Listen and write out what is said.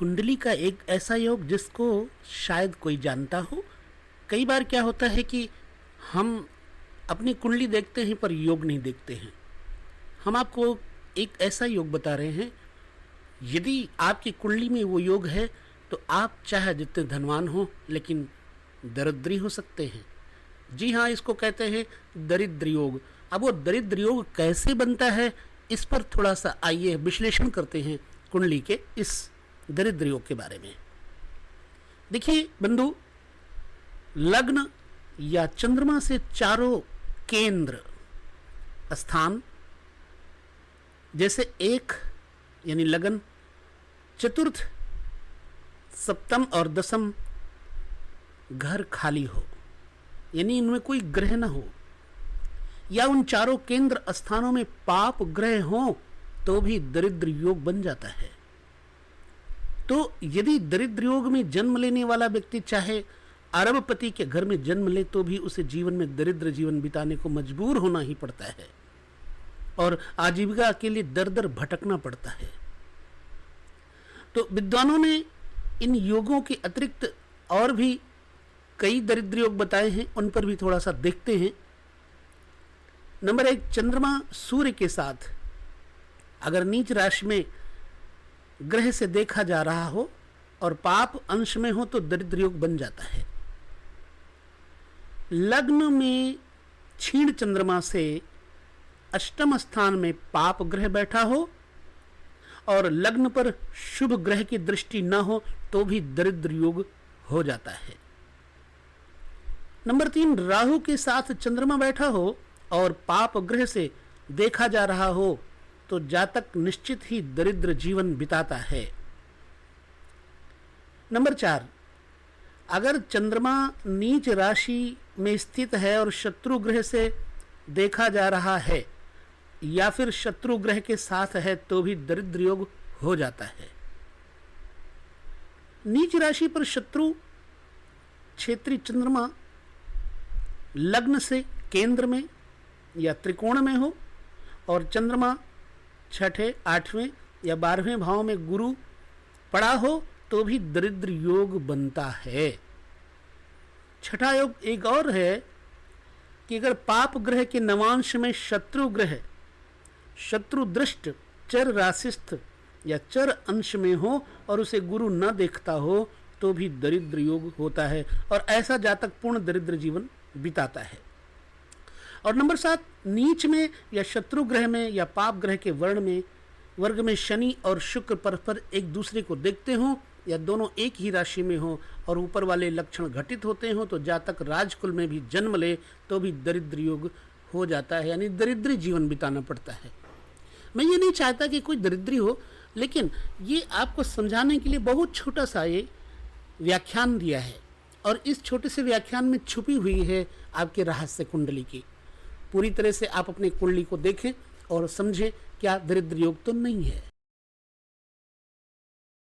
कुंडली का एक ऐसा योग जिसको शायद कोई जानता हो। कई बार क्या होता है कि हम अपनी कुंडली देखते हैं पर योग नहीं देखते हैं। हम आपको एक ऐसा योग बता रहे हैं, यदि आपकी कुंडली में वो योग है तो आप चाहे जितने धनवान हो लेकिन दरिद्री हो सकते हैं। जी हाँ, इसको कहते हैं दरिद्र योग। अब वो दरिद्र योग कैसे बनता है, इस पर थोड़ा सा आइए विश्लेषण करते हैं कुंडली के इस दरिद्र योग के बारे में। देखिए बंधु, लग्न या चंद्रमा से चारों केंद्र स्थान, जैसे एक यानी लगन, चतुर्थ, सप्तम और दसम घर खाली हो, यानी इनमें कोई ग्रह न हो, या उन चारों केंद्र स्थानों में पाप ग्रह हो तो भी दरिद्र योग बन जाता है। तो यदि दरिद्र योग में जन्म लेने वाला व्यक्ति चाहे अरबपति के घर में जन्म ले तो भी उसे जीवन में दरिद्र जीवन बिताने को मजबूर होना ही पड़ता है और आजीविका के लिए दर दर भटकना पड़ता है। तो विद्वानों ने इन योगों के अतिरिक्त और भी कई दरिद्र योग बताए हैं, उन पर भी थोड़ा सा देखते हैं। नंबर 1, चंद्रमा सूर्य के साथ अगर नीच राशि में ग्रह से देखा जा रहा हो और पाप अंश में हो तो दरिद्र योग बन जाता है। लग्न में क्षीण चंद्रमा से अष्टम स्थान में पाप ग्रह बैठा हो और लग्न पर शुभ ग्रह की दृष्टि न हो तो भी दरिद्र योग हो जाता है। नंबर 3, राहु के साथ चंद्रमा बैठा हो और पाप ग्रह से देखा जा रहा हो तो जातक निश्चित ही दरिद्र जीवन बिताता है। नंबर 4, अगर चंद्रमा नीच राशि में स्थित है और शत्रु ग्रह से देखा जा रहा है या फिर शत्रु ग्रह के साथ है तो भी दरिद्र योग हो जाता है। नीच राशि पर शत्रु क्षेत्रीय चंद्रमा लग्न से केंद्र में या त्रिकोण में हो और चंद्रमा छठे, आठवें या 12वें भाव में गुरु पड़ा हो तो भी दरिद्र योग बनता है। छठा योग एक और है कि अगर पाप ग्रह के नवांश में शत्रु ग्रह शत्रु दृष्ट चर राशिस्थ या चर अंश में हो और उसे गुरु न देखता हो तो भी दरिद्र योग होता है और ऐसा जातक पूर्ण दरिद्र जीवन बिताता है। और नंबर 7, नीच में या शत्रु ग्रह में या पाप ग्रह के वर्ग में शनि और शुक्र परस्पर एक दूसरे को देखते हों या दोनों एक ही राशि में हो और ऊपर वाले लक्षण घटित होते हों तो जातक राजकुल में भी जन्म ले तो भी दरिद्र योग हो जाता है, यानी दरिद्री जीवन बिताना पड़ता है। मैं ये नहीं चाहता कि कोई दरिद्री हो, लेकिन ये आपको समझाने के लिए बहुत छोटा सा ये व्याख्यान दिया है और इस छोटे से व्याख्यान में छुपी हुई है आपके रहस्य कुंडली की। पूरी तरह से आप अपनी कुंडली को देखें और समझें क्या दरिद्र योग तो नहीं है।